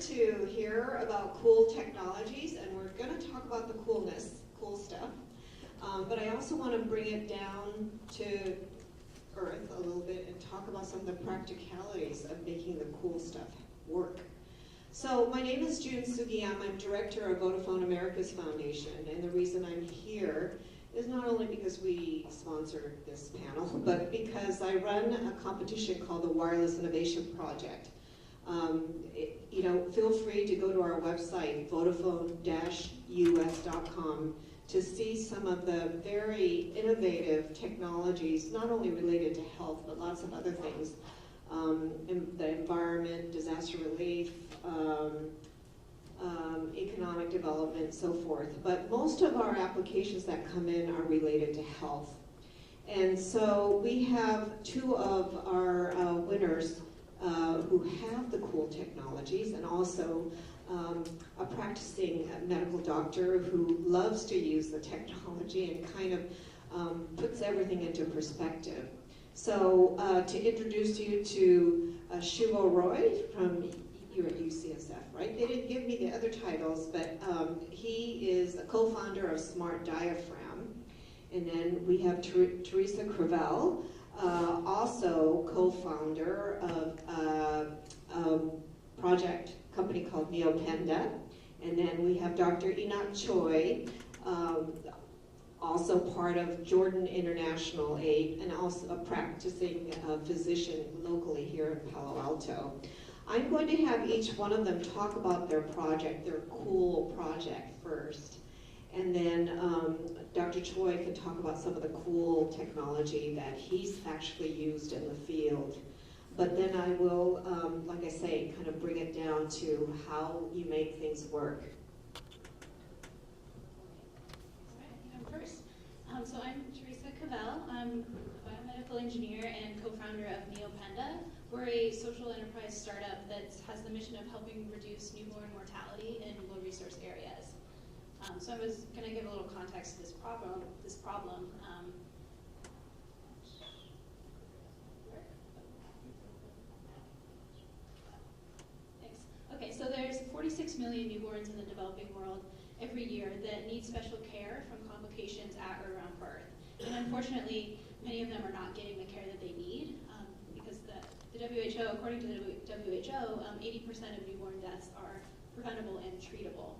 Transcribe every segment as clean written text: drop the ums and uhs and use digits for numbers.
to hear about cool technologies, and we're going to talk about the cool stuff. But I also want to bring it down to earth a little bit and talk about some of the practicalities of making the cool stuff work. So my name is June Sugiyama. I'm director of Vodafone Americas Foundation, and the reason I'm here is not only because we sponsor this panel, but because I run a competition called the Wireless Innovation Project. Feel free to go to our website, vodafone-us.com, to see some of the very innovative technologies, not only related to health, but lots of other things. The environment, disaster relief, economic development, so forth. But most of our applications that come in are related to health. And so we have two of our winners who have the cool technologies, and also a practicing medical doctor who loves to use the technology and kind of puts everything into perspective. So to introduce you to Shivo Roy from, you're at UCSF, right? They didn't give me the other titles, but he is a co-founder of Smart Diaphragm. And then we have Teresa Crevel, also co-founder of a project company called Neopenda. And then we have Dr. Enoch Choi, also part of Jordan International Aid, and also a practicing physician locally here in Palo Alto. I'm going to have each one of them talk about their project, their cool project first. And then Dr. Choi can talk about some of the cool technology that he's actually used in the field. But then I will, like I say, kind of bring it down to how you make things work. I'm first. So I'm Teresa Cavell. I'm a biomedical engineer and co-founder of Neopenda. We're a social enterprise startup that has the mission of helping reduce newborn mortality in low-resource areas. So I was going to give a little context to this problem. Thanks. Okay, so there's 46 million newborns in the developing world every year that need special care from complications at or around birth. And unfortunately, many of them are not getting the care that they need because the WHO, according to the WHO, 80% of newborn deaths are preventable and treatable.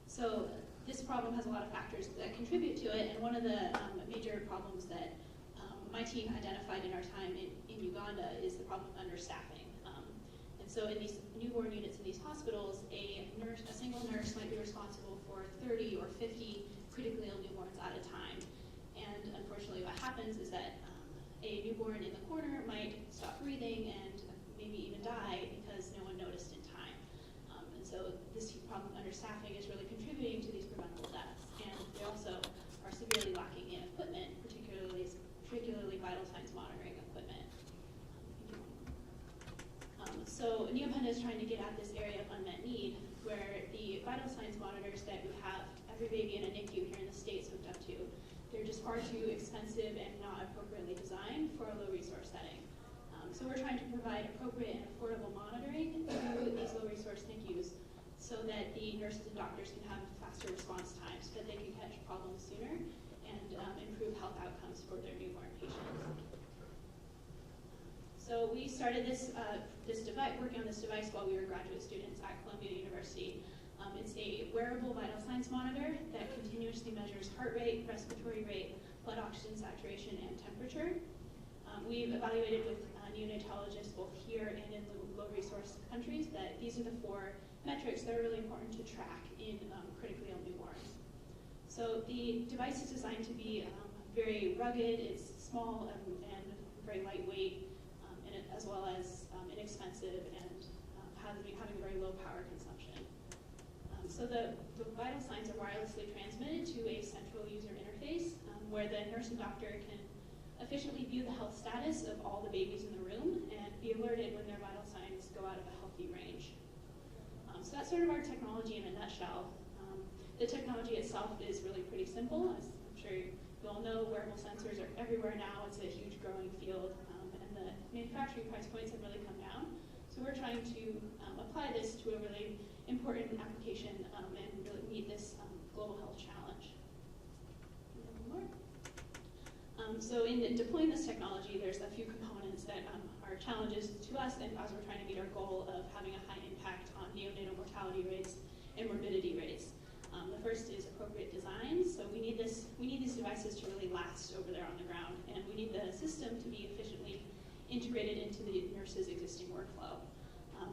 So this problem has a lot of factors that contribute to it, and one of the major problems that my team identified in our time in Uganda is the problem of understaffing. And so in these newborn units in these hospitals, a single nurse might be responsible for 30 or 50 critically ill newborns at a time. And unfortunately what happens is that a newborn in the corner might stop breathing and maybe even die because no one noticed in time. And so this problem of understaffing is really contributing to these preventable deaths. And they also are severely lacking in equipment, particularly vital signs monitoring equipment. So Neopenda is trying to get at this area of unmet need where the vital signs monitors that we have every baby in a NICU here in the States hooked up to, they're just far too expensive and not appropriately designed for a low resource setting. So we're trying to provide appropriate and affordable monitoring through these low resource NICUs so that the nurses and doctors can have faster response times, so that they can catch problems sooner and improve health outcomes for their newborn patients. So we started this device, working on this device while we were graduate students at Columbia University. It's a wearable vital signs monitor that continuously measures heart rate, respiratory rate, blood oxygen saturation, and temperature. We've evaluated with neonatologists both here and in the low-resource countries that these are the 4 metrics that are really important to track in critically ill newborns. So the device is designed to be very rugged, it's small and very lightweight, as well as inexpensive and having a very low power consumption. So the vital signs are wirelessly transmitted to a central user interface where the nurse and doctor can efficiently view the health status of all the babies in the room and be alerted when their vital signs go out of a healthy range. So that's sort of our technology in a nutshell. The technology itself is really pretty simple. As I'm sure you all know, wearable sensors are everywhere now. It's a huge growing field, and the manufacturing price points have really come down. So we're trying to apply this to a really important application and really meet this global health challenge. More. So in deploying this technology, there's a few components that are challenges to us and as we're trying to meet our goal of having a high impact on neonatal mortality rates and morbidity rates. The first is appropriate design. So we need these devices to really last over there on the ground, and we need the system to be efficiently integrated into the nurse's existing workflow.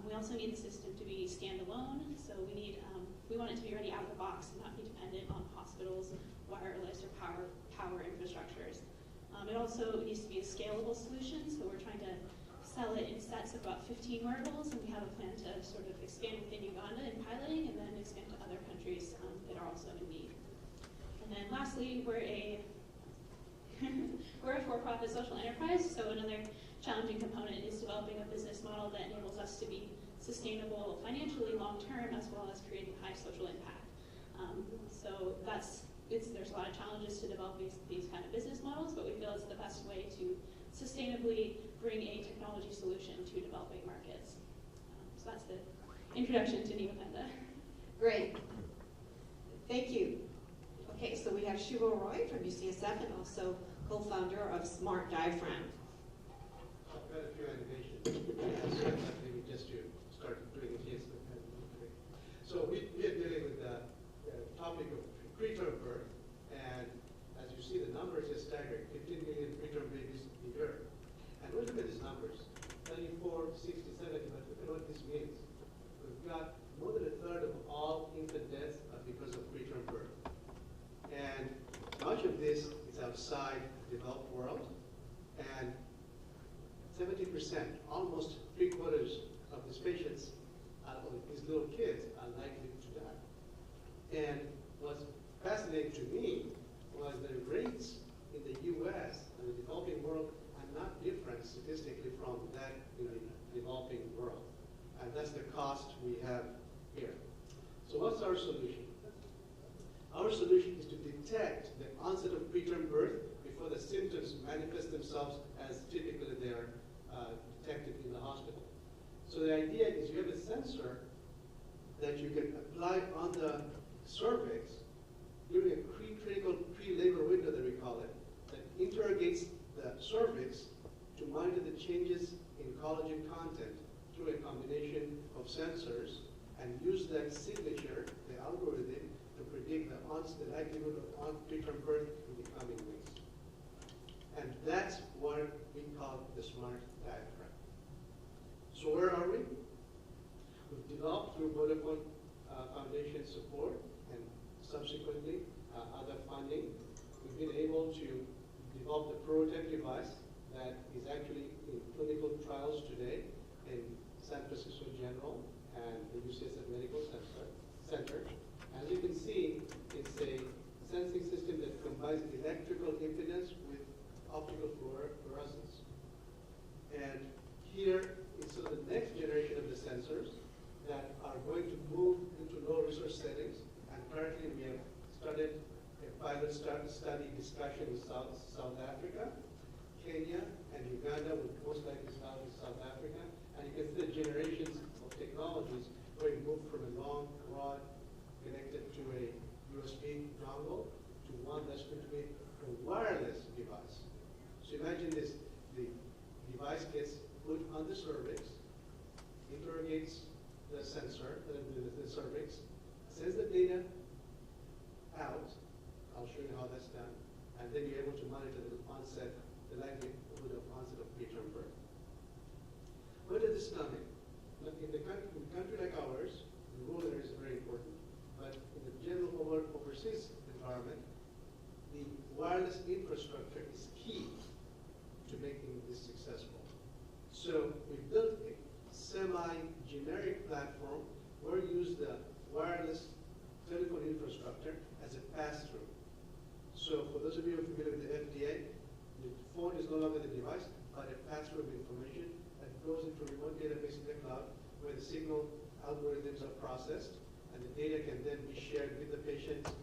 We also need the system to be standalone, so we want it to be ready out of the box and not be dependent on hospitals' wireless or power infrastructures. It also needs to be a scalable solution, so we're trying to sell it in sets of about 15 wearables, and we have a plan to sort of expand within Uganda in piloting and then expand to other countries that are also in need. And then lastly, we're a for-profit social enterprise, so another challenging component is developing a business model that enables us to be sustainable financially long-term as well as creating high social impact. So there's a lot of challenges to develop these kind of business models, but we feel it's the best way to sustainably bring a technology solution to developing markets. So that's the introduction to NeoPanda. Great. Thank you. Okay, so we have Shivo Roy from UCSF and also co-founder of Smart Diaphragm. I've got a few animations. Maybe just to start doing it here. So we are dealing with the topic of preterm birth, and as you see, the numbers are staggering. 15 million preterm babies a year. And we look at these numbers, 34, 60, 70, but look at what this means. We've got more than a third of all infant deaths are because of preterm birth. And much of this is outside the developed world, and 70%, almost 3/4 of these patients, these little kids, are likely to die. And what's fascinating to me was the rates in the U.S. and the developing world are not different statistically from that in the developing world. And that's the cost we have here. So what's our solution? Our solution is to detect the onset of preterm birth before the symptoms manifest themselves as typically they are detected in the hospital. So the idea is you have a sensor that you can apply on the cervix during a critical pre-labor window that we call it, that interrogates the cervix to monitor the changes in collagen content through a combination of sensors and use that signature, the algorithm, to predict the likelihood of preterm birth in the coming weeks. And that's what we call the Smart Diaphragm. So where are we? We've developed through Vodafone Foundation support and subsequently other funding, we've been able to develop the prototype device that is actually in clinical trials today in San Francisco General and the UCSF Medical Center. As you can see, it's a sensing system that combines electrical impedance with optical fluorescence. And here is sort of the next generation of the sensors that are going to move into low resource settings. And currently we have started a pilot study discussion with South Africa, Kenya, and Uganda will most likely start with South Africa. And you can see the generations of technologies where you move from a long rod connected to a USB dongle to one that's going to be a wireless device. So imagine this, the device gets put on the cervix, interrogates the sensor, the cervix, sends the data out. I'll show you how that's done. And then you're able to monitor the onset, the likelihood of onset of preterm birth. Where did this come in? In a country like ours, the rural area is very important. But in the general overseas environment, the wireless infrastructure is key to making this successful. So we built a semi-generic platform where we use the wireless telephone infrastructure as a pass-through. So for those of you who are familiar with the FDA, the phone is no longer the device, but a pass-through of information that goes into a remote database in the cloud where the signal algorithms are processed, and the data can then be shared with the patient's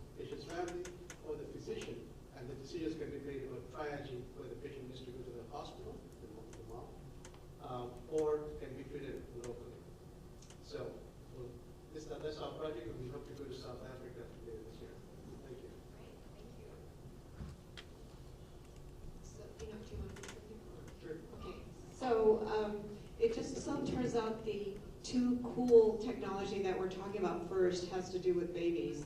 family or the physician, and the decisions can be made about triaging whether the patient needs to go to the hospital, the mom, or can be treated locally. hope to go to South Africa later this year. Thank you. Great, thank you. So, do you want to say something? Sure. Okay, so it just so turns out the two cool technology that we're talking about first has to do with babies,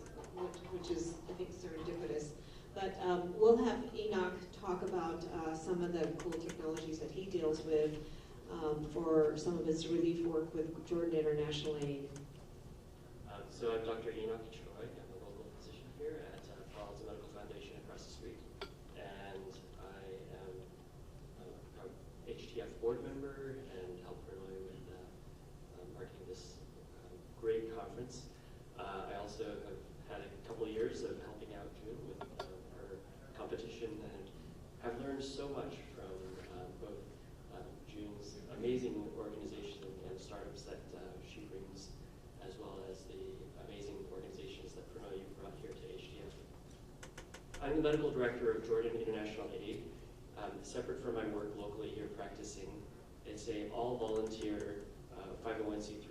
which is, I think, serendipitous. But we'll have Enoch talk about some of the cool technologies that he deals with for some of his relief work with Jordan International Aid. So I'm Dr. Enoch Choi. I'm a local physician here at Collins Medical Foundation across the street. And I am a HTF board member and help Renoi with marketing this great conference. I also have had a couple of years of helping out June with her competition and have learned so much from both June's amazing organization and startups that she brings, as well as the amazing organizations that Pranay brought here to HTF. I'm the medical director of Jordan International Aid. Separate from my work locally here practicing, it's a all-volunteer 501c3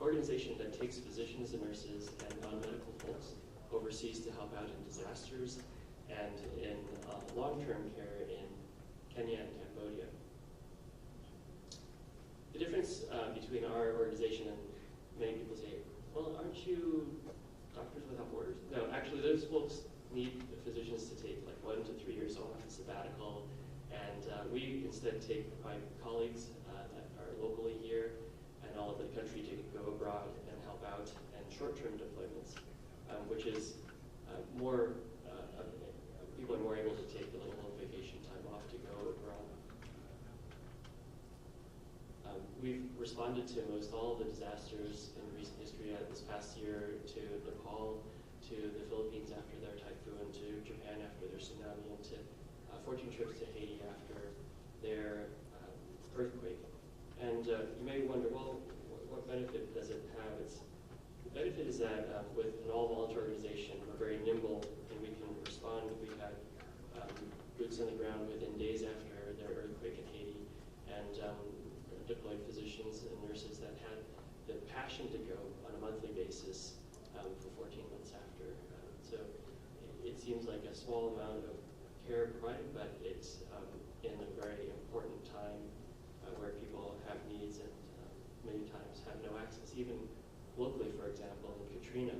organization that takes physicians and nurses and non-medical folks overseas to help out in disasters and in long-term care in Kenya and Cambodia. The difference between our organization and many people say, well, aren't you Doctors Without Borders? No, actually those folks need the physicians to take like 1 to 3 years off a sabbatical, and we instead take my colleagues that are locally here and all over the country to go abroad and help out in short-term deployments, which is more, people are more able to take a little vacation time off to go abroad. We've responded to most all of the disasters in recent history this past year, to Nepal, to the Philippines after their typhoon, to Japan after their tsunami, and to 14 trips to Haiti after their earthquake. And you may wonder, well, what benefit does it have? The benefit is that with an all-volunteer organization, we're very nimble and we can respond. We've had boots on the ground within days after their earthquake in Haiti, and deployed physicians and nurses that had the passion to go on a monthly basis for 14 months after. So it seems like a small amount of care provided, but it's in a very important time where people have needs and many times have no access. Even locally, for example, in Katrina,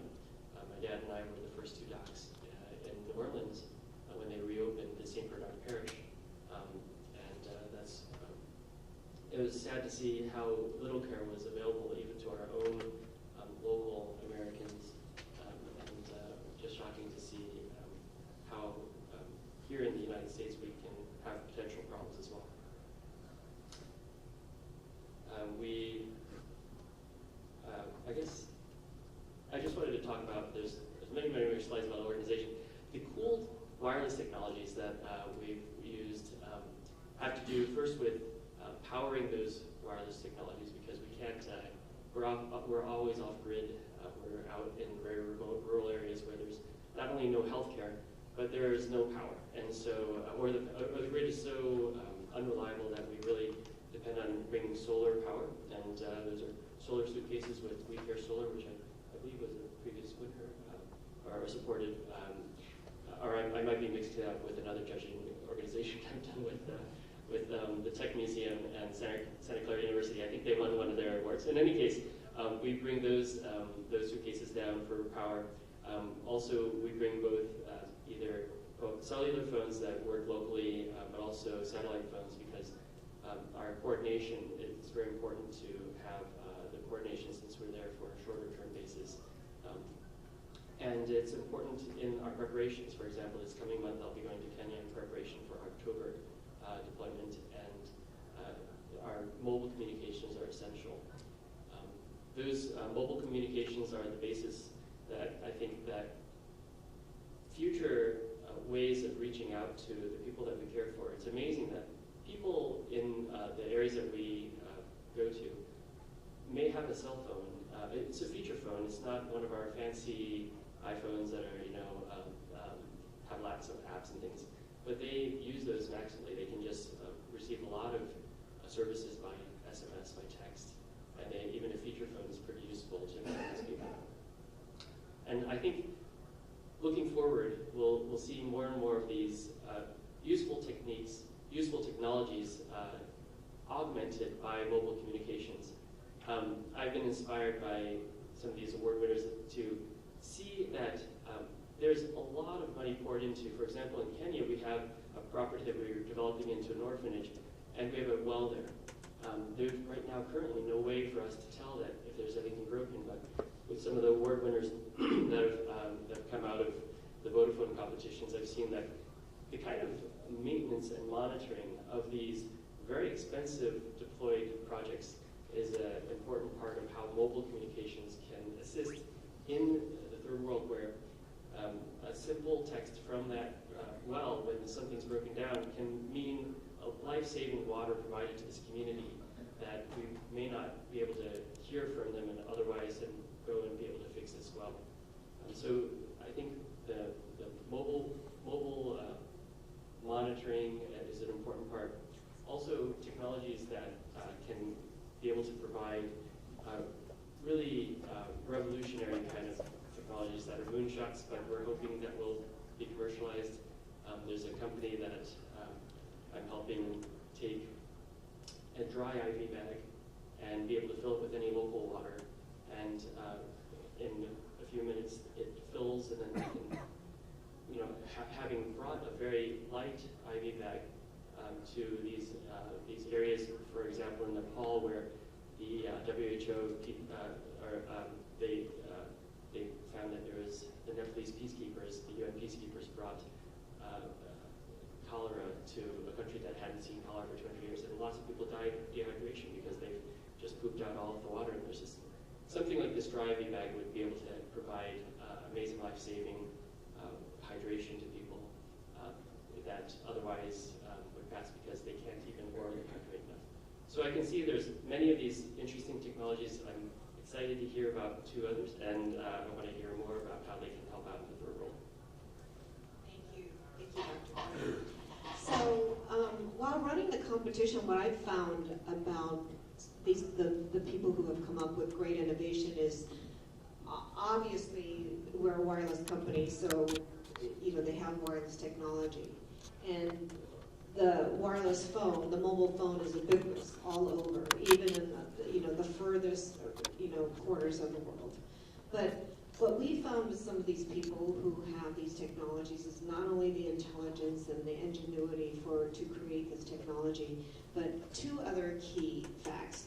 my dad and I were the first 2 docs in New Orleans when they reopened the St. Bernard Parish. It was sad to see how little care was available even to our own local Americans, and just shocking to see how here in the United States we can have potential problems as well. I guess I just wanted to talk about, there's many slides about the organization. The cool wireless technologies that we've used have to do first with powering those wireless technologies, because we can't, we're always off grid. We're out in very remote rural areas where there's not only no healthcare, but there is no power. And so, or the grid is so unreliable that we really depend on bringing solar power. And those are solar suitcases with We Care Solar, which I believe was a previous winner, or supported. Or I might be mixed it up with another judging organization I've done with the Tech Museum and Santa Clara University. I think they won one of their awards. In any case, we bring those suitcases down for power. Also, we bring both either cellular phones that work locally, but also satellite phones, because our coordination, it's very important to have the coordination since we're there for a shorter term basis. And it's important in our preparations. For example, this coming month I'll be going to Kenya in preparation for October deployment, and our mobile communications are essential. Those mobile communications are the basis that I think that future ways of reaching out to the people that we care for. It's amazing that people in the areas that we go to may have a cell phone. It's a feature phone. It's not one of our fancy iPhones that are, have lots of apps and things. But they use those maximally. They can just receive a lot of services by SMS, by text, and even a feature phone is pretty useful to these people. I think looking forward, we'll see more and more of these useful techniques, useful technologies augmented by mobile communications. I've been inspired by some of these award winners to see that there's a lot of money poured into, for example, in Kenya, we have a property that we're developing into an orphanage, and we have a well there. There's right now currently no way for us to tell that if there's anything broken, but with some of the award winners that have come out of the Vodafone competitions, I've seen that the kind of maintenance and monitoring of these very expensive deployed projects is an important part of how mobile communications can assist in the third world, where a simple text from that well, when something's broken down, can mean a life-saving water provided to this community that we may not be able to hear from them and otherwise and go and be able to fix this well. So I think the mobile monitoring is an important part. Also, technologies that can be able to provide really revolutionary kind of technologies that are moonshots, but we're hoping that will be commercialized. There's a company that I'm helping take a dry IV bag and be able to fill it with any local water, and in a few minutes it fills, and then we can, having brought a very light IV bag to these areas, for example, in Nepal, where the WHO they found that there was the Nepalese peacekeepers, the UN peacekeepers, brought cholera to a country that hadn't seen cholera for 200 years, and lots of people died of dehydration because they've just pooped out all of the water in their system. Something like this dry IV bag would be able to provide amazing life-saving hydration to people that otherwise would pass because they can't even orally hydrate enough. So I can see there's many of these interesting technologies. I'm excited to hear about two others, and I want to hear more about how they can help out in the third world. Thank you, Dr. So while running the competition, what I've found about the people who have come up with great innovation is obviously we're a wireless company, so they have wireless technology, and the wireless phone, the mobile phone, is ubiquitous all over, even in the furthest corners of the world. But what we found with some of these people who have these technologies is not only the intelligence and the ingenuity to create this technology, but two other key facts.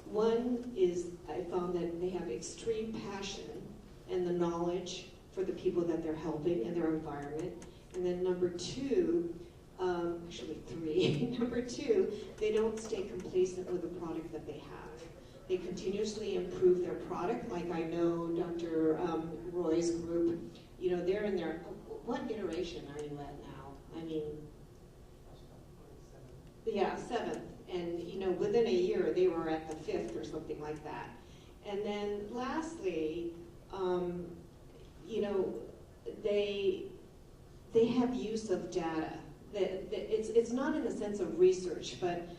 One is I found that they have extreme passion and the knowledge for the people that they're helping and their environment. And then number two, actually three, number two, they don't stay complacent with the product that they have. They continuously improve their product, like I know Dr. Roy's group, they're in their, what iteration are you at now? I mean, yeah, 7th. And within a year they were at the 5th or something like that. And then lastly, they have use of data. It's not in the sense of research, but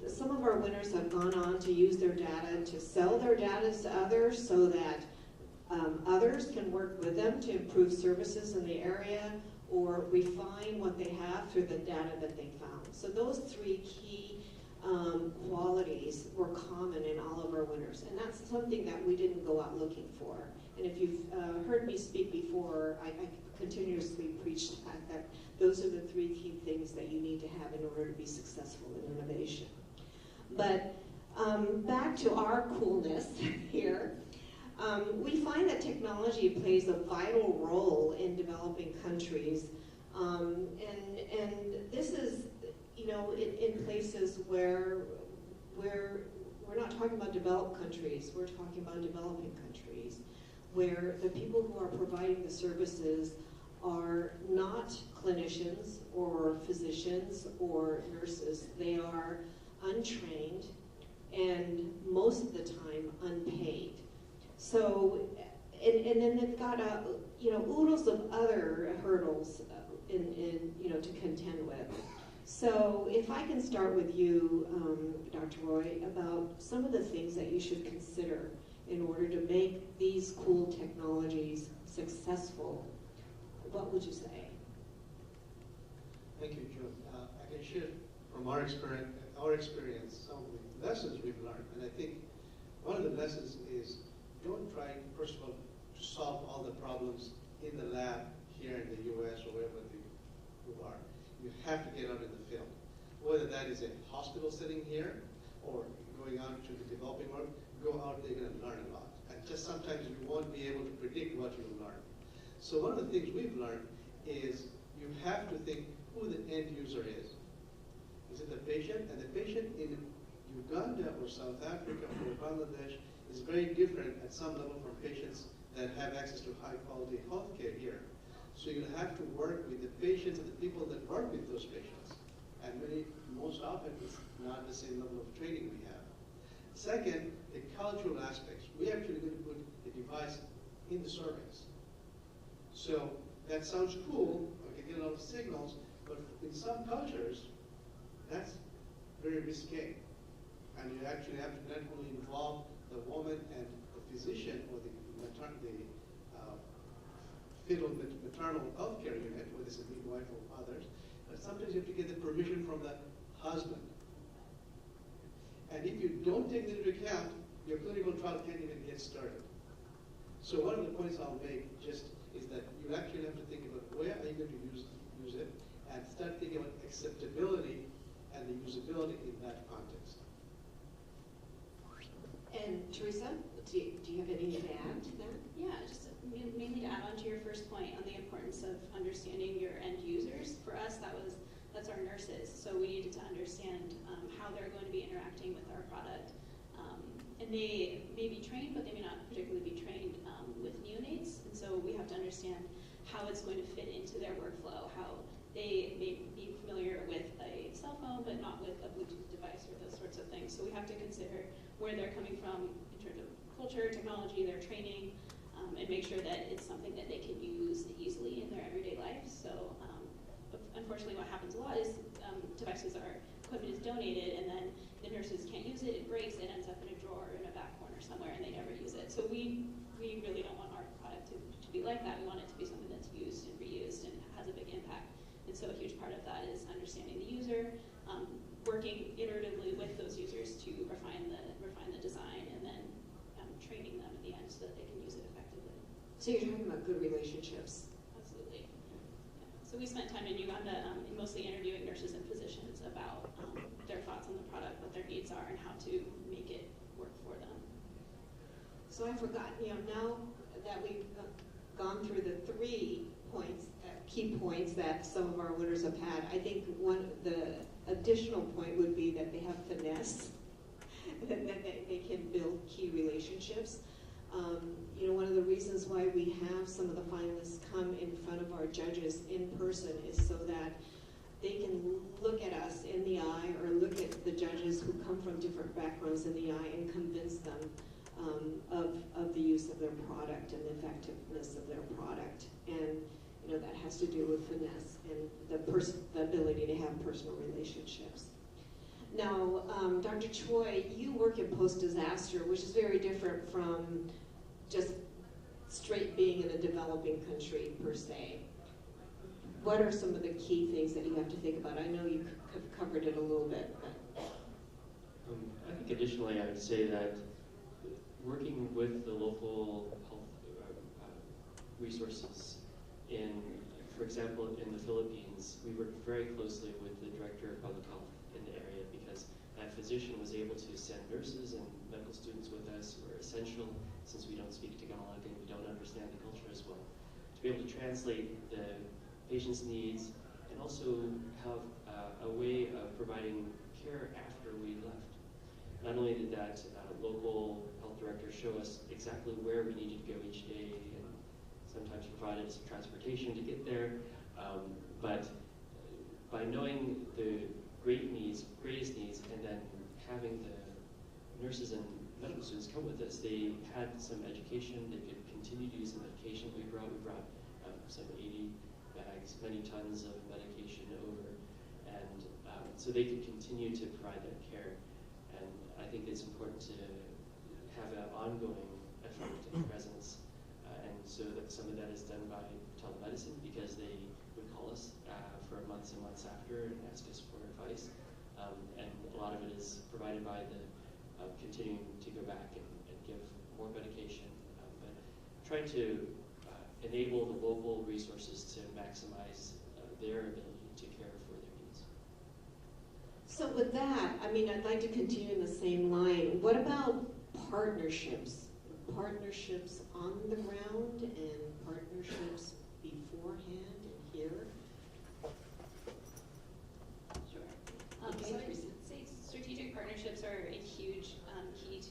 some of our winners have gone on to use their data to sell their data to others, so that others can work with them to improve services in the area or refine what they have through the data that they found. So those three key qualities were common in all of our winners, and that's something that we didn't go out looking for. And if you've heard me speak before, I continuously preach the fact that those are the three key things that you need to have in order to be successful in innovation. But back to our coolness here, we find that technology plays a vital role in developing countries, and this is, in places where we're not talking about developed countries, we're talking about developing countries, where the people who are providing the services are not clinicians or physicians or nurses. They are untrained and most of the time unpaid. So, and then they've got oodles of other hurdles to contend with. So if I can start with you, Dr. Roy, about some of the things that you should consider in order to make these cool technologies successful, what would you say? Thank you, June. I can share from our experience some of the lessons we've learned. And I think one of the lessons is don't try, first of all, to solve all the problems in the lab here in the US or wherever you are. You have to get out in the field. Whether that is a hospital setting here or going out to the developing world, go out there, you're going to learn a lot. And just sometimes you won't be able to predict what you'll learn. So one of the things we've learned is you have to think who the end user is. Is it the patient? And the patient in Uganda or South Africa or Bangladesh is very different at some level from patients that have access to high quality healthcare here. So you'll have to work with the patients and the people that work with those patients. And most often it's not the same level of training we have. Second, the cultural aspects. We actually going to put the device in the cervix. So that sounds cool, I can get a lot of signals, but in some cultures, that's very risque. And you actually have to not only involve the woman and the physician or the fetal maternal healthcare unit, whether it's a midwife or others, but sometimes you have to get the permission from the husband. And if you don't take that into account, your clinical trial can't even get started. So one of the points I'll make just is that you actually have to think about where are you going to use it, and start thinking about acceptability and the usability in that context. And Teresa, do you have anything to add to that? Yeah, just mainly to add on to your first point on the importance of understanding your end users. For us, that's our nurses. So we needed to understand how they're going to be interacting with our product. And they may be trained, but they may not particularly be trained with neonates. And so we have to understand how it's going to fit into their workflow, how they may be familiar with a cell phone, but not with a Bluetooth device or those sorts of things. So we have to consider where they're coming from in terms of culture, technology, their training, and make sure that it's something that they can use easily in their everyday life. So unfortunately what happens a lot is equipment is donated and then the nurses can't use it, it breaks, it ends up in a drawer in a back corner somewhere and they never use it. So we really don't want our product to be like that. We want it to be something that's used and reused and has a big impact. And so a huge part of that is understanding the user, working iteratively with those users to refine the design, and then training them at the end so that they can use it effectively. So you're talking about good relationships. Absolutely. Yeah. So we spent time in Uganda mostly interviewing nurses and physicians about their thoughts on the product, what their needs are, and how to make it work for them. So I forgot, now that we've gone through the 3 points, key points that some of our winners have had, I think the additional point would be that they have finesse, that they can build key relationships. One of the reasons why we have some of the finalists come in front of our judges in person is so that they can look at us in the eye or look at the judges who come from different backgrounds in the eye and convince them of the use of their product and the effectiveness of their product. And that has to do with finesse and the ability to have personal relationships. Now, Dr. Choi, you work in post-disaster, which is very different from just straight being in a developing country per se. What are some of the key things that you have to think about? I know you have covered it a little bit, but. I think additionally I would say that working with the local health resources for example, in the Philippines, we worked very closely with the director of public health in the area because that physician was able to send nurses and medical students with us who are essential since we don't speak Tagalog and we don't understand the culture as well. To be able to translate the patient's needs and also have a way of providing care after we left. Not only did that local health director show us exactly where we needed to go each day and sometimes provided some transportation to get there, but by knowing the greatest needs, and then having the nurses and medical students come with us, they had some education, they could continue to use the medication we brought. We brought some 80 bags, many tons of medication over, and so they could continue to provide that care. And I think it's important to have an ongoing effort and presence. And so that some of that is done by telemedicine because they would call us for months and months after and ask us for advice. And a lot of it is provided by the continuing to go back and give more medication, but trying to enable the local resources to maximize their ability to care for their needs. So with that, I mean, I'd like to continue in the same line. What about partnerships? Partnerships on the ground and partnerships beforehand and here? Sure. Okay, So I'd Teresa. say strategic partnerships are a huge key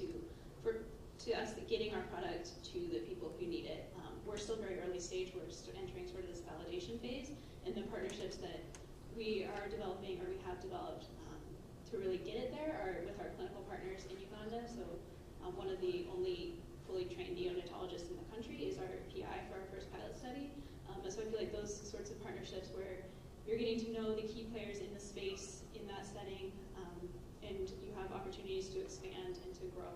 to us getting our product to the people who need it. We're still very early stage. We're entering sort of this validation phase, and the partnerships that we are developing or we have developed to really get it there are with our clinical partners in Uganda. So one of the only fully trained neonatologists in the country is our PI for our first pilot study. So I feel like those sorts of partnerships where you're getting to know the key players in the space in that setting, and you have opportunities to expand and to grow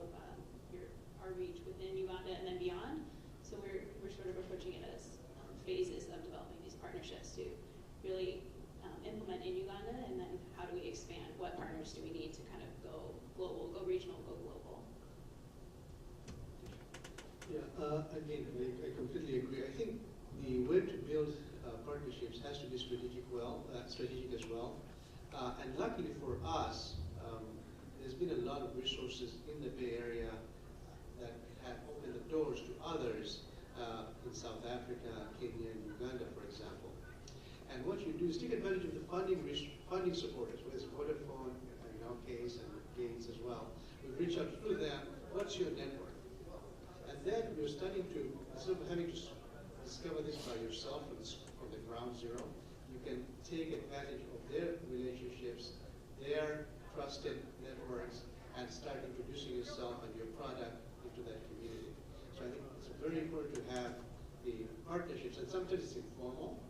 our reach within Uganda and then beyond. So we're sort of approaching it as phases of developing these partnerships to really implement in Uganda, and then how do we expand? What partners do we need to kind of go global, go regional, go global? Yeah, again, I completely agree. I think the way to build partnerships has to be strategic as well. And luckily for us, there's been a lot of resources in the Bay Area that have opened the doors to others in South Africa, Kenya, and Uganda, for example. And what you do is take advantage of the funding supporters, whether it's Vodafone, in our case, and Gates as well. We reach out through them. What's your network? And then you're starting to, instead of having to discover this by yourself from the ground zero, you can take advantage of their relationships, their trusted networks, and start introducing yourself and your product into that community. So I think it's very important to have the partnerships, and sometimes it's informal.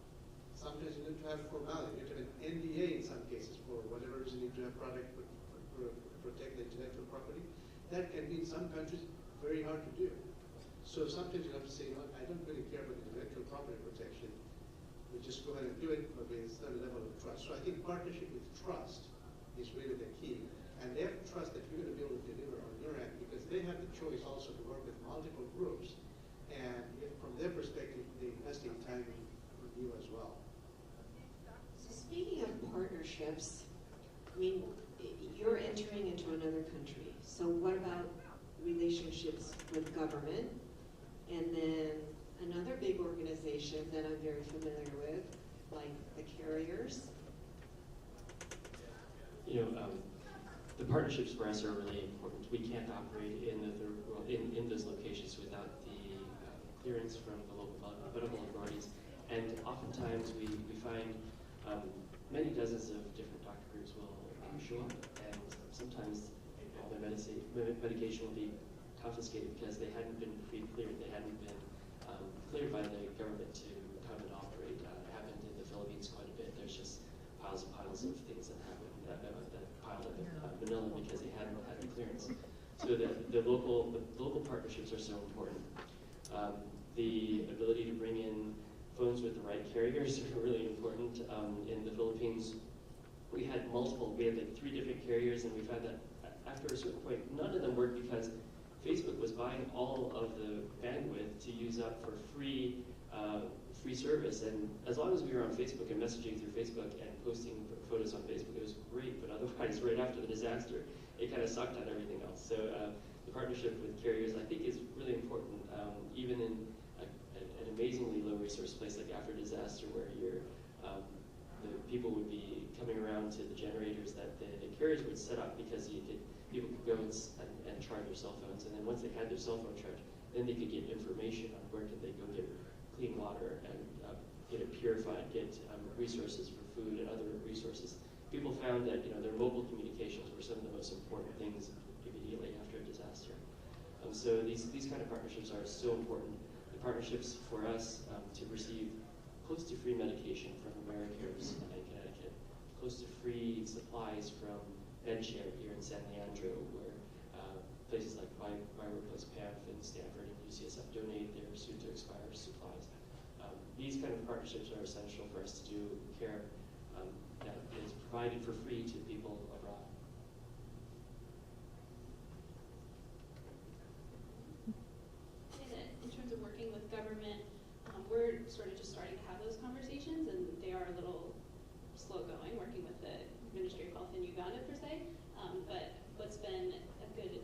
Sometimes you need to have formality. You need to have an NDA in some cases for whatever reason you need to have product protect the intellectual property. That can be in some countries very hard to do. So sometimes you have to say, you know, I don't really care about intellectual property protection. We just go ahead and do it, but with a certain level of trust. So I think partnership with trust is really the key. And they have to trust that you're going to be able to deliver on your end, because they have the choice also to work with multiple groups. And if from their perspective, they're investing time in you as well. So speaking of partnerships, I mean, you're entering into another country. So what about relationships with government? And then another big organization that I'm very familiar with, like the carriers. You know, the partnerships for us are really important. We can't operate in the third world, in those locations without the clearance from the local medical authorities. And oftentimes we find many dozens of different doctor groups will show up, and sometimes all their medication will be confiscated because they hadn't been pre-cleared. They hadn't been cleared by the government to come and operate. It happened in the Philippines quite a bit. There's just piles of things that happened that piled up in Manila because they hadn't had a clearance. So the local partnerships are so important. The ability to bring in phones with the right carriers are really important. In the Philippines, we had like 3 different carriers, and we found that after a certain point, none of them worked because Facebook was buying all of the bandwidth to use up for free service. And as long as we were on Facebook and messaging through Facebook and posting photos on Facebook, it was great. But otherwise, right after the disaster, it kind of sucked on everything else. So the partnership with carriers, I think, is really important, even in an amazingly low-resource place like after disaster, where the people would be coming around to the generators that the carriers would set up, because people could go and charge their cell phones, and then once they had their cell phone charged, then they could get information on where could they go get clean water and get it purified, get resources for food and other resources. People found that their mobile communications were some of the most important things immediately after a disaster. So these kind of partnerships are so important. The partnerships for us to receive close to free medication from AmeriCares in Connecticut, close to free supplies from BedShare here in San Leandro, where places like my workplace, PAMF, and Stanford and UCSF donate their soon-to-expire supplies. These kind of partnerships are essential for us to do care that is provided for free to people abroad. In terms of working with government, we're sort of just starting to have those conversations, and they are a little slow going, working with the Ministry of Health in Uganda per se. But what's been a good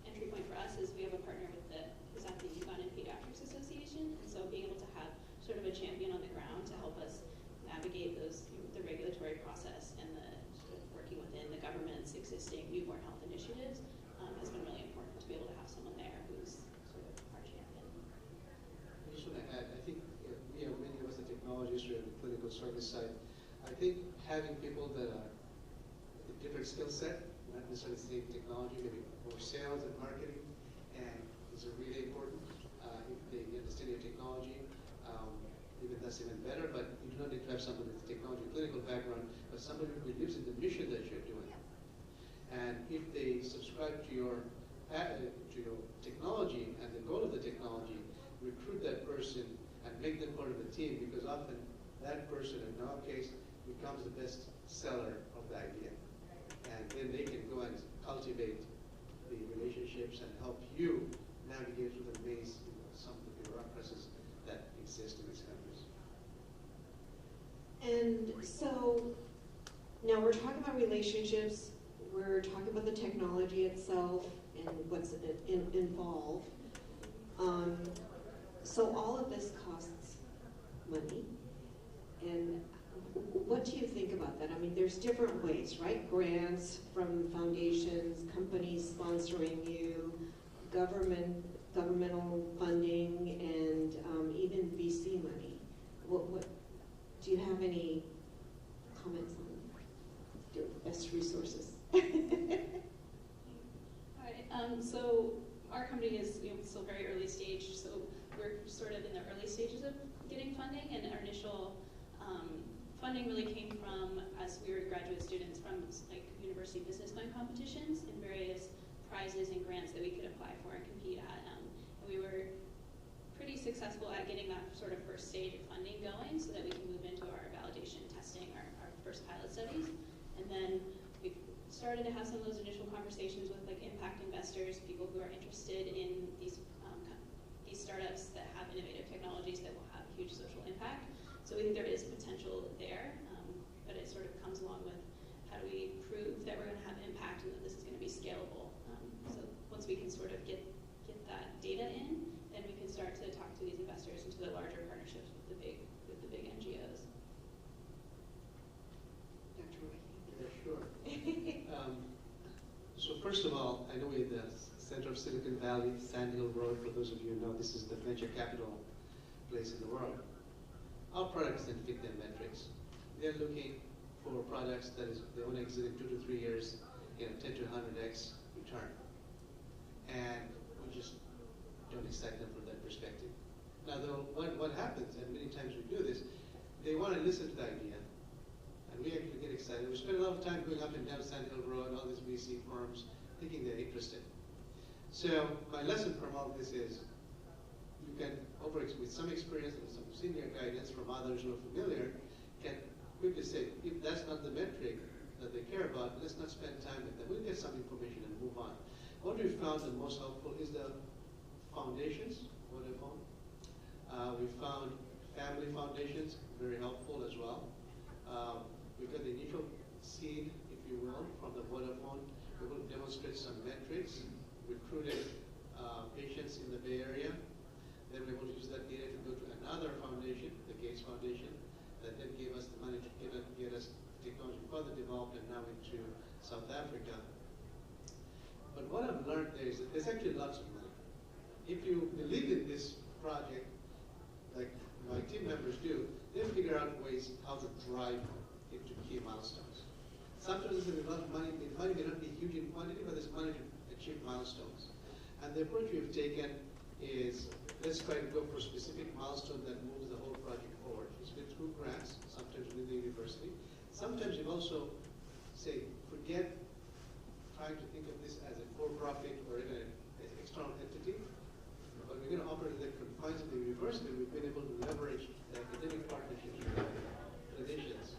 entry point for us is we have a partner with the Ugandan Pediatrics Association, and so being able to have sort of a champion on the ground to help us navigate the regulatory process and the sort of working within the government's existing newborn health initiatives has been really important to be able to have someone there who's sort of our champion. I just want to add, I think we have many of us, the technologists, we have the clinical service side. I think having people that are a different skill set, not necessarily the same technology, maybe more sales and marketing, and is really important. If they understand your technology, even that's even better, but you do not need to have someone with a technology clinical background, but somebody who believes in the mission that you're doing. And if they subscribe to your technology and the goal of the technology, recruit that person and make them part of the team, because often that person, in our case, becomes the best seller of the idea. And then they can go and cultivate the relationships and help you navigate through the maze, some of the bureaucracies that exist in these countries. And so now we're talking about relationships, we're talking about the technology itself and what's involved. So all of this costs money. And what do you think about that? I mean, there's different ways, right? Grants from foundations, companies sponsoring you, governmental funding, and even VC money. What do you have any comments on your best resources? All right. So our company is still very early stage, so we're sort of in the early stages of getting funding, and our initial funding really came from us. We were graduate students from like university business fund competitions and various prizes and grants that we could apply for and compete at. And we were pretty successful at getting that sort of first stage of funding going so that we can move into our validation testing, our first pilot studies. And then we started to have some of those initial conversations with like impact investors, people who are interested in these startups that have innovative technologies that will have huge social impact. So we think there is potential there, but it sort of comes along with how do we prove that we're going to have impact and that this is going to be scalable. So once we can sort of get that data in, then we can start to talk to these investors and to the larger partnerships with the big NGOs. Dr. Roy. Yeah, sure. So first of all, I know we're in the center of Silicon Valley, Sand Hill Road. For those of you who know, this is the venture capital place in the world. Our products then fit their metrics. They're looking for products that they want to exit in 2 to 3 years, 10 to 100x return. And we just don't excite them from that perspective. Now, though, what happens, and many times we do this, they want to listen to the idea, and we actually get excited. We spend a lot of time going up and down Sand Hill Road, all these VC firms, thinking they're interested. So my lesson from all this is, you can, with some experience and some senior guidance from others who are familiar, can quickly say, if that's not the metric that they care about, let's not spend time with them. We'll get some information and move on. What we found the most helpful is the foundations, Vodafone. We found family foundations, very helpful as well. We got the initial seed, if you will, from the Vodafone. We will demonstrate some metrics, recruited patients in the Bay Area. Then we will use that data to go to another foundation, the Gates Foundation, that then gave us the money to get us technology further developed and now into South Africa. But what I've learned there is that there's actually lots of money. If you believe in this project, like my team members do, they figure out ways how to drive it to key milestones. Sometimes there's a lot of money. The money may not be huge in quantity, but there's money to achieve milestones. And the approach we've taken is, let's try to go for a specific milestone that moves the whole project forward. It's been through grants, sometimes with the university. Sometimes you also say, forget trying to think of this as a for-profit or even a and we've been able to leverage the academic partnerships with clinicians,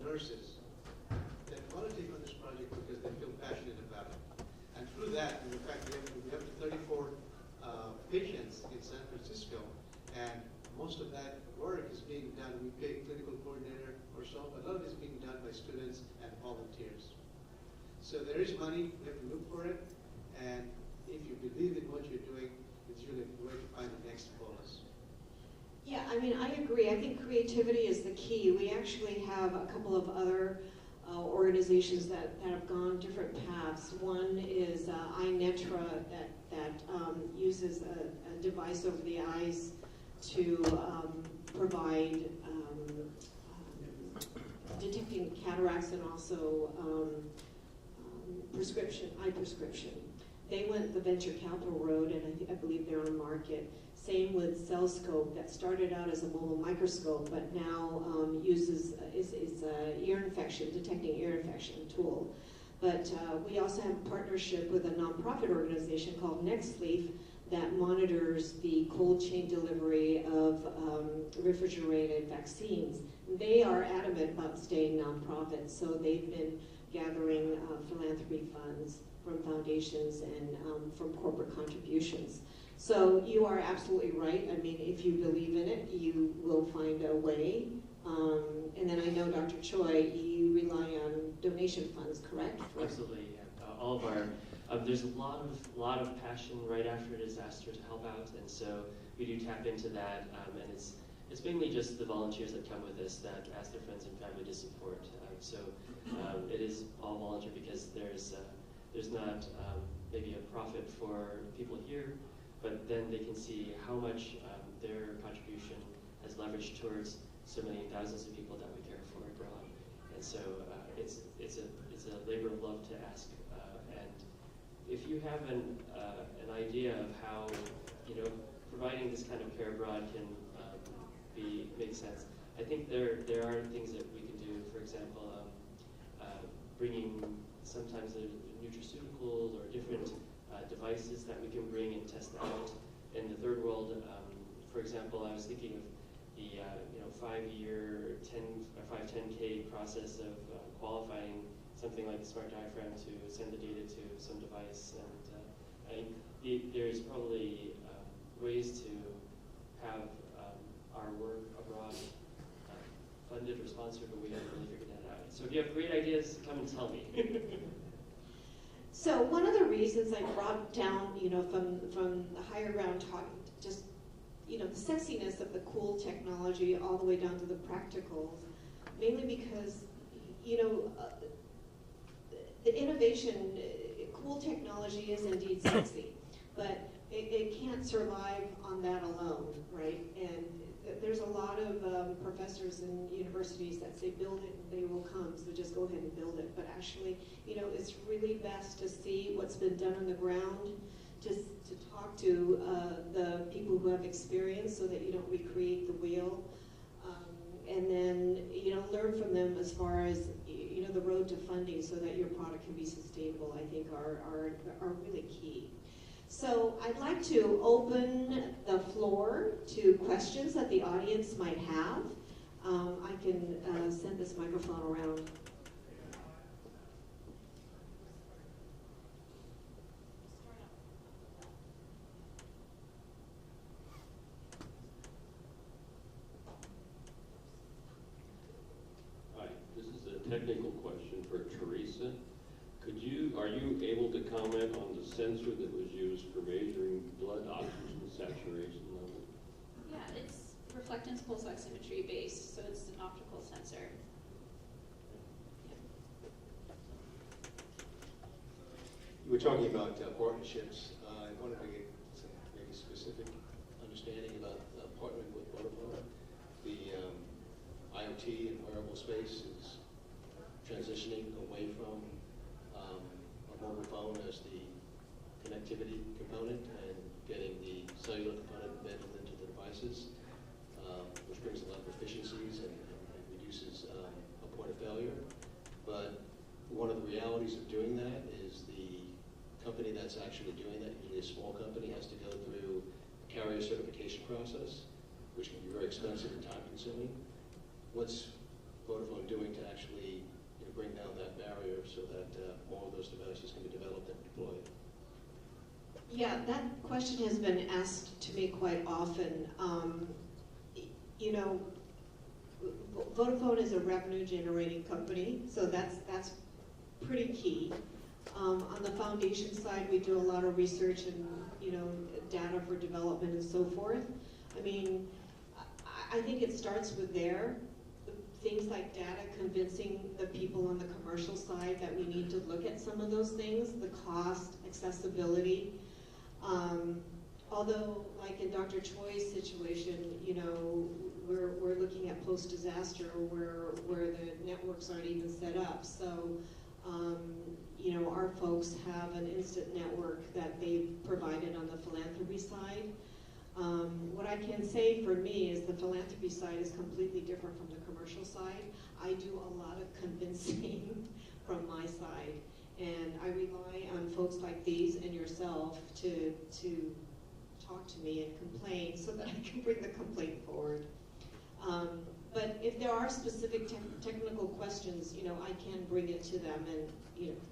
nurses, that want to take on this project because they feel passionate about it. And through that, in fact, we have 34 patients in San Francisco, and most of that work is being done. We pay a clinical coordinator or so, but a lot of it is being done by students and volunteers. So there is money, you have to look for it, and if you believe in what you're doing, it's really a way to find the next bonus. Yeah, I mean, I agree. I think creativity is the key. We actually have a couple of other organizations that have gone different paths. One is iNetra that uses a device over the eyes to provide detecting cataracts and also eye prescription. They went the venture capital road, and I believe they're on market. Same with CellScope, that started out as a mobile microscope, but now is a ear infection, detecting ear infection tool. But we also have a partnership with a nonprofit organization called NextLeaf that monitors the cold chain delivery of refrigerated vaccines. They are adamant about staying nonprofit, so they've been gathering philanthropy funds from foundations and from corporate contributions. So you are absolutely right. I mean, if you believe in it, you will find a way. And then I know, Dr. Choi, you rely on donation funds, correct? Absolutely. Yeah. All of our there's a lot of passion right after a disaster to help out, and so we do tap into that. And it's mainly just the volunteers that come with us that ask their friends and family to support. It is all volunteer because there's not maybe a profit for people here, but then they can see how much their contribution has leveraged towards so many thousands of people that we care for abroad. And so it's a labor of love to ask. And if you have an idea of how providing this kind of care abroad can make sense, I think there are things that we can do. For example, bringing sometimes a nutraceuticals or different devices that we can bring and test out in the third world. For example, I was thinking of the 5-year 510K process of qualifying something like the smart diaphragm to send the data to some device, and there's probably ways to have our work abroad funded or sponsored, but we haven't really figured that out. So if you have great ideas, come and tell me. So one of the reasons I brought down, from the higher ground talk, just, the sexiness of the cool technology all the way down to the practicals, mainly because, the innovation, cool technology is indeed sexy, but it can't survive on that alone, right? And there's a lot of professors in universities that say build it and they will come, so just go ahead and build it. But actually, it's really best to see what's been done on the ground, to talk to the people who have experience so that you don't recreate the wheel. And then, learn from them as far as, the road to funding so that your product can be sustainable, I think are really key. So I'd like to open the floor to questions that the audience might have. I can send this microphone around. Hi, this is a technical question for Teresa. Are you able to comment on the sensor that was used for measuring blood oxygen saturation level? Yeah, it's reflectance pulse oximetry based, so it's an optical sensor. You were talking about partnerships. I wanted to get some maybe specific understanding about partnering with Vodafone. The IoT and wearable space is transitioning away from a mobile phone as the connectivity component and getting the cellular component embedded into the devices, which brings a lot of efficiencies and reduces a point of failure. But one of the realities of doing that is the company that's actually doing that, usually a small company, has to go through a carrier certification process. which can be very expensive and time consuming. What's Vodafone doing to actually bring down that barrier so that more of those devices can be developed and deployed? Yeah, that question has been asked to me quite often. You know, Vodafone is a revenue-generating company, so that's pretty key. On the foundation side, we do a lot of research and data for development and so forth. I mean, I think it starts with there. Things like data, convincing the people on the commercial side that we need to look at some of those things, the cost, accessibility. Although, like in Dr. Choi's situation, we're looking at post-disaster where the networks aren't even set up. So, our folks have an instant network that they've provided on the philanthropy side. What I can say for me is the philanthropy side is completely different from the commercial side. I do a lot of convincing from my side, and I rely on folks like these and yourself to talk to me and complain so that I can bring the complaint forward. But if there are specific technical questions, I can bring it to them and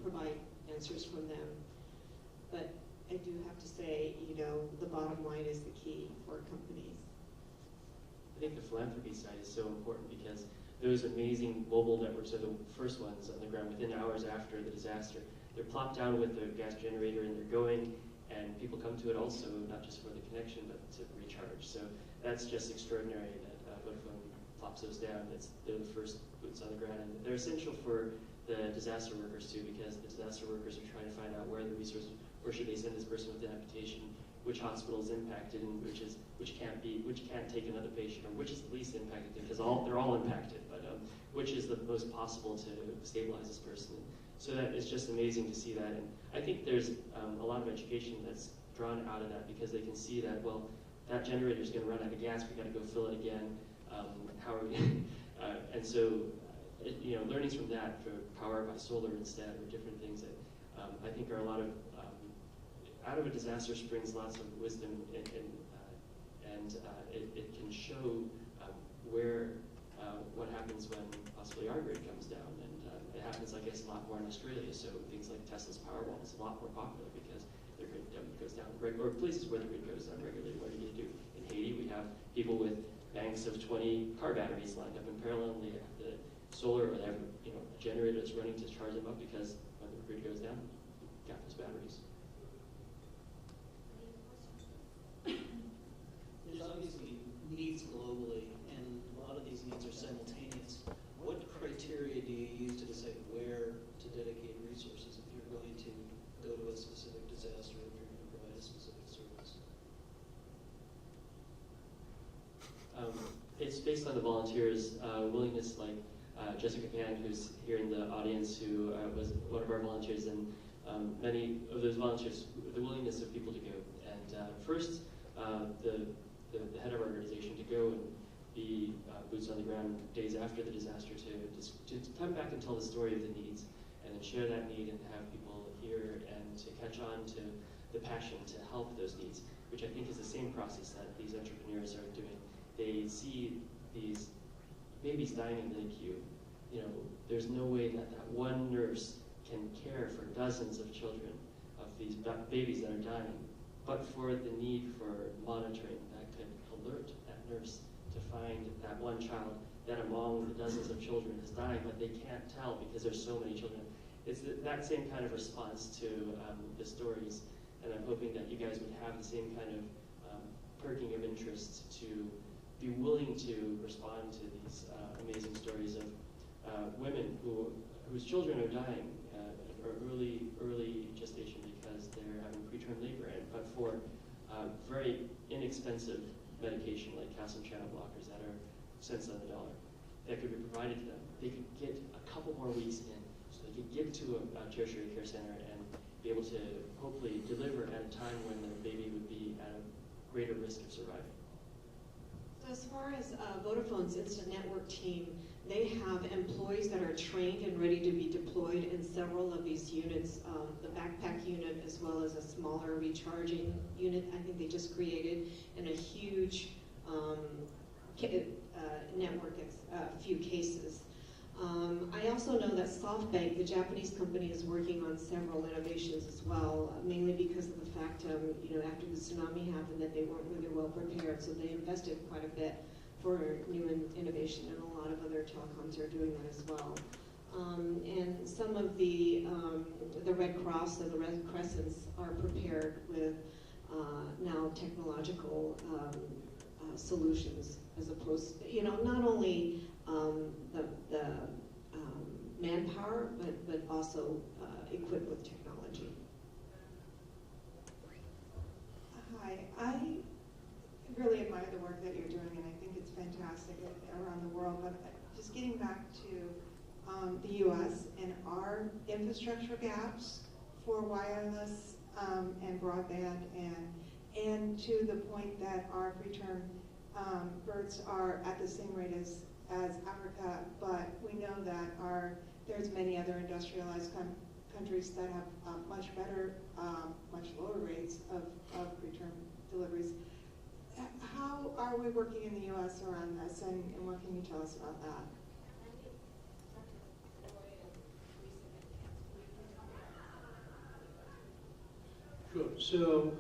provide answers from them. But I do have to say, the bottom line is the key for companies. I think the philanthropy side is so important because those amazing mobile networks are the first ones on the ground within hours after the disaster. They're plopped down with the gas generator and they're going, and people come to it also, not just for the connection, but to recharge. So that's just extraordinary that Vodafone plops those down. They're the first boots on the ground, and they're essential for the disaster workers too, because the disaster workers are trying to find out where the resources, where should they send this person with an amputation, which hospital is impacted, and which can't take another patient, or which is the least impacted, because they're all impacted, but which is the most possible to stabilize this person. So that it's just amazing to see that, and I think there's a lot of education that's drawn out of that because they can see that, well, that generator is going to run out of gas, we got to go fill it again. How are we? And so, learnings from that for power by solar instead, or different things that I think are a lot of out of a disaster springs lots of wisdom, and it can show what happens when possibly our grid comes down, and it happens, I guess, a lot more in Australia. So things like Tesla's Powerwall is a lot more popular because their grid goes down, or places where the grid goes down regularly. What do you do? In Haiti, we have people with banks of 20 car batteries lined up in parallel, and they have the solar, or they have a generator that's running to charge them up because when the grid goes down, you got those batteries. There's obviously needs globally, and a lot of these needs are simultaneous. What criteria do you use to decide where to dedicate resources if you're going to go to a specific disaster, if you're going to provide a specific service? It's based on the volunteers' willingness, like Jessica Pan, who's here in the audience, who was one of our volunteers, and many of those volunteers, the willingness of people to go. And first, the head of our organization to go and be boots on the ground days after the disaster to come back and tell the story of the needs, and then share that need and have people hear and to catch on to the passion to help those needs, which I think is the same process that these entrepreneurs are doing. They see these babies dying in the NICU. There's no way that one nurse can care for dozens of children, of these babies that are dying, but for the need for monitoring that could alert that nurse to find that one child that among the dozens of children is dying, but they can't tell because there's so many children. It's that same kind of response to the stories, and I'm hoping that you guys would have the same kind of perking of interest to be willing to respond to these amazing stories of women whose children are dying or early gestation because they're having preterm labor, but for very inexpensive medication like calcium channel blockers that are cents on the dollar that could be provided to them. They could get a couple more weeks in, so they could get to a tertiary care center and be able to hopefully deliver at a time when the baby would be at a greater risk of surviving. So as far as Vodafone's Instant Network team, they have employees that are trained and ready to be deployed in several of these units, the backpack unit as well as a smaller recharging unit I think they just created, and a huge network a few cases. I also know that SoftBank, the Japanese company, is working on several innovations as well, mainly because of the fact, after the tsunami happened, that they weren't really well prepared, so they invested quite a bit for new innovation, and a lot of other telecoms are doing that as well. And some of the Red Cross and the Red Crescents are prepared with now technological solutions, as opposed, not only the manpower, but also equipped with technology. Hi, I really admire the work that you're doing, and I think it's fantastic around the world. But just getting back to the U.S. and our infrastructure gaps for wireless and broadband, and to the point that our preterm births are at the same rate as Africa, but we know that there's many other industrialized countries that have much better, much lower rates of preterm deliveries. How are we working in the U.S. around this, and what can you tell us about that? Sure. So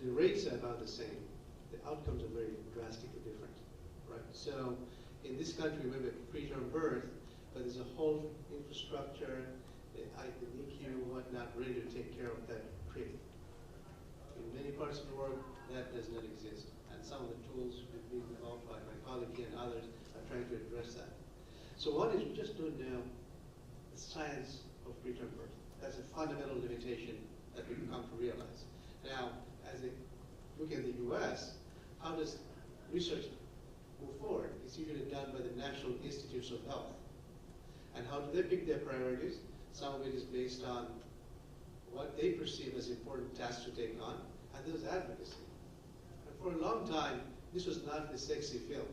the rates are about the same. The outcomes are very drastically different, right? So in this country, we have a preterm birth, but there's a whole infrastructure, the NICU, whatnot, ready to take care of that pre. In many parts of the world, that does not exist. And some of the tools being developed by my colleague here and others are trying to address that. So one is we just don't know the science of preterm birth. That's a fundamental limitation that we've come to realize. Now, as I look at the US, how does research move forward? It's usually done by the National Institutes of Health. And how do they pick their priorities? Some of it is based on what they perceive as important tasks to take on, and there's advocacy. And for a long time, this was not the sexy field.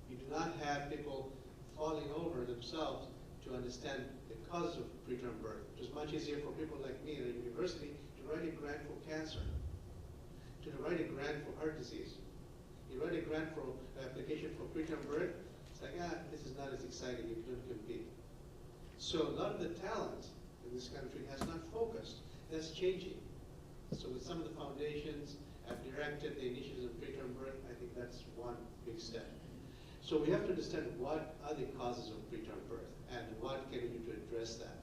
You do not have people falling over themselves to understand the causes of preterm birth. It was much easier for people like me at a university to write a grant for cancer, to write a grant for heart disease. You write a grant for application for preterm birth, it's like, this is not as exciting, you couldn't compete. So a lot of the talent in this country has not focused. That's changing. So with some of the foundations have directed the initiatives of preterm birth, I think that's one big step. So we have to understand what are the causes of preterm birth and what can we do to address that.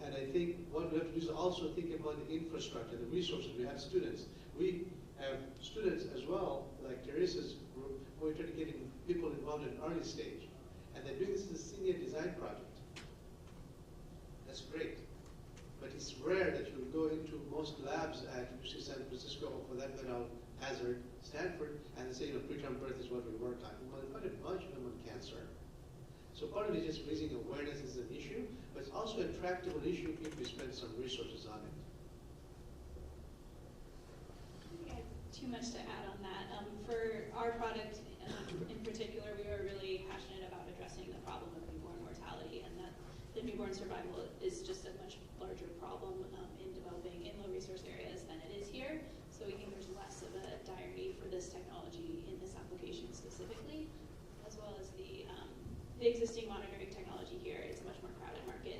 And I think what we have to do is also think about the infrastructure, the resources. We have students. We have students as well, like Teresa's group, who are trying to get people involved in early stage. And they're doing this as a senior design project. That's great. But it's rare that you'll go into most labs at UC San Francisco, or for that matter, Hazard, Stanford, and they say, preterm birth is what we work on. Well, we've got a bunch of them on cancer. So part of it is just raising awareness as an issue, but it's also a tractable issue if we spend some resources on it. I have too much to add on that. For our product in particular, we are really passionate about addressing the problem of newborn mortality, and that the newborn survival is just a much larger problem in developing in low resource areas than it is here. So we think there's less of a dire need for this technology in this application specifically, as well as the existing monitoring technology here. It's a much more crowded market.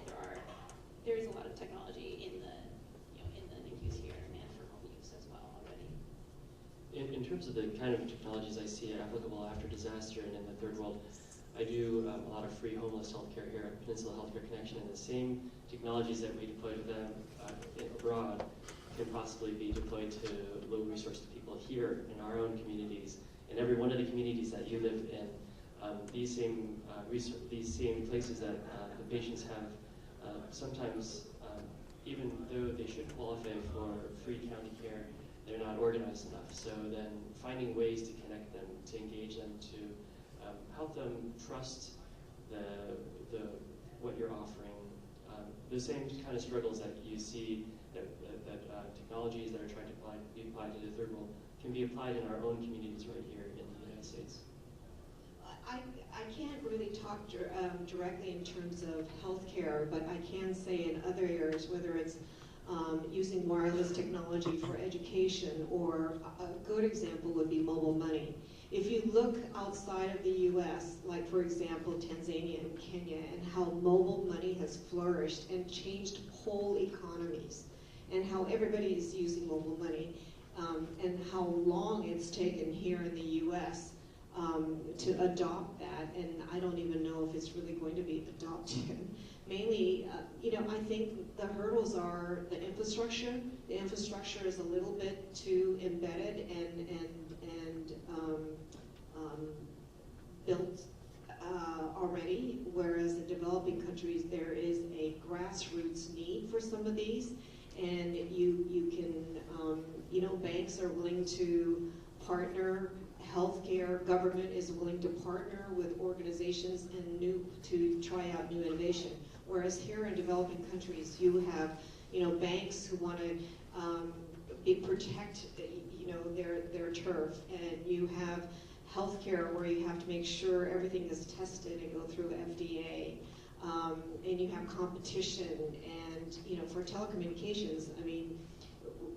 There is a lot of technology in the NICUs here and for home use as well already. In terms of the kind of technologies I see applicable after disaster and in the third world, I do a lot of free homeless healthcare here at Peninsula Healthcare Connection, and the same technologies that we deploy to them abroad can possibly be deployed to low resource people here in our own communities, in every one of the communities that you live in. These same places that the patients have sometimes, even though they should qualify for free county care, they're not organized enough. So then finding ways to connect them, to engage them, to help them trust what you're offering. The same kind of struggles that you see that technologies that are trying to be applied to the third world can be applied in our own communities right here in the United States. I can't really talk directly in terms of healthcare, but I can say in other areas, whether it's using wireless technology for education, or a good example would be mobile money. If you look outside of the US, like for example Tanzania and Kenya, and how mobile money has flourished and changed whole economies, and how everybody is using mobile money, and how long it's taken here in the US to adopt that, and I don't even know if it's really going to be adopted. Mainly, I think the hurdles are the infrastructure. The infrastructure is a little bit too embedded and built already, whereas in developing countries there is a grassroots need for some of these, and you can, banks are willing to partner, healthcare, government is willing to partner with organizations to try out new innovation. Whereas here in developing countries, you have, banks who want to protect, their turf, and you have healthcare where you have to make sure everything is tested and go through FDA, and you have competition, and for telecommunications, I mean,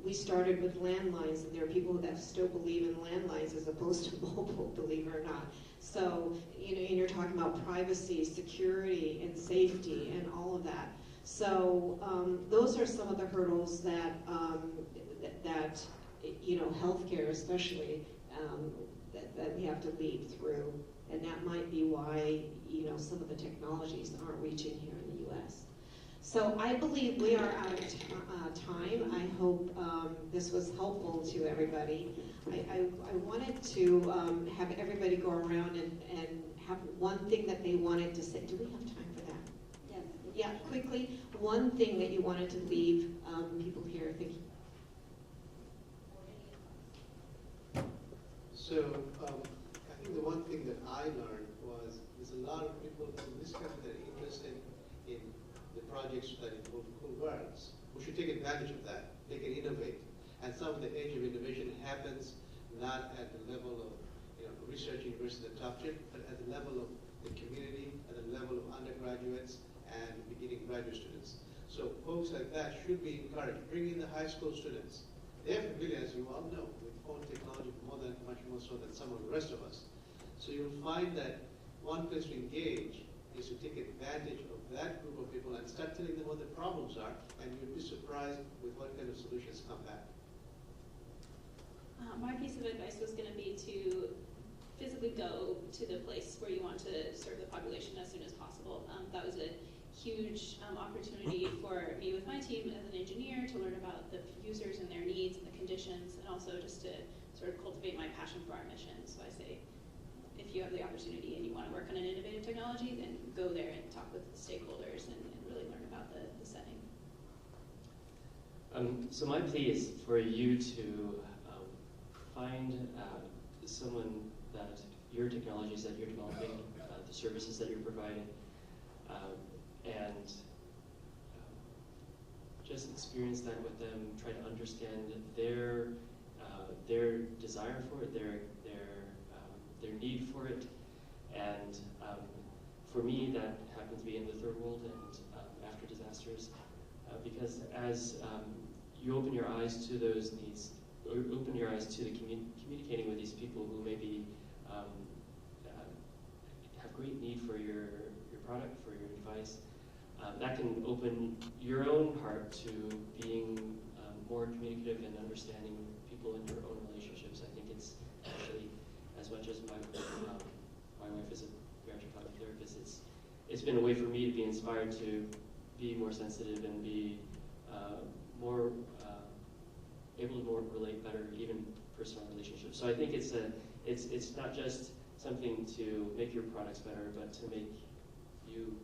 we started with landlines, and there are people that still believe in landlines as opposed to mobile, believe it or not. So, and you're talking about privacy, security, and safety, and all of that. So, those are some of the hurdles that healthcare especially, that we have to lead through, and that might be why, some of the technologies aren't reaching here in the U.S. So I believe we are out of time. I hope this was helpful to everybody. I wanted to have everybody go around and have one thing that they wanted to say. Do we have time for that? Yes. Yeah, quickly, one thing that you wanted to leave people here thinking. So I think the one thing that I learned was there's a lot of people in this country that are interested in the projects that involve cool worlds. We should take advantage of that. They can innovate. And some of the age of innovation happens not at the level of research university, the top tip, but at the level of the community, at the level of undergraduates and beginning graduate students. So folks like that should be encouraged. Bring in the high school students. They're familiar, as you all know, with phone technology much more so than some of the rest of us. So you'll find that one place to engage is to take advantage of that group of people and start telling them what the problems are, and you'll be surprised with what kind of solutions come back. My piece of advice was going to be to physically go to the place where you want to serve the population as soon as possible. That was a huge opportunity for me with my team as an engineer to learn about the users and their needs and the conditions, and also just to sort of cultivate my passion for our mission. So I say, if you have the opportunity and you want to work on an innovative technology, then go there and talk with the stakeholders and really learn about the setting. So my plea is for you to find someone that your technologies that you're developing, the services that you're providing, and just experience that with them. Try to understand their desire for it, their need for it, and for me that happens to be in the third world and after disasters, because as you open your eyes to those needs, or open your eyes to the communicating with these people who maybe have great need for your product, for your advice, that can open your own heart to being more communicative and understanding people in your own relationships. I think it's actually, as much as my wife is a pediatric cognitive therapist, it's been a way for me to be inspired to be more sensitive and be more able to more relate better, even personal relationships. So I think it's not just something to make your products better, but to make you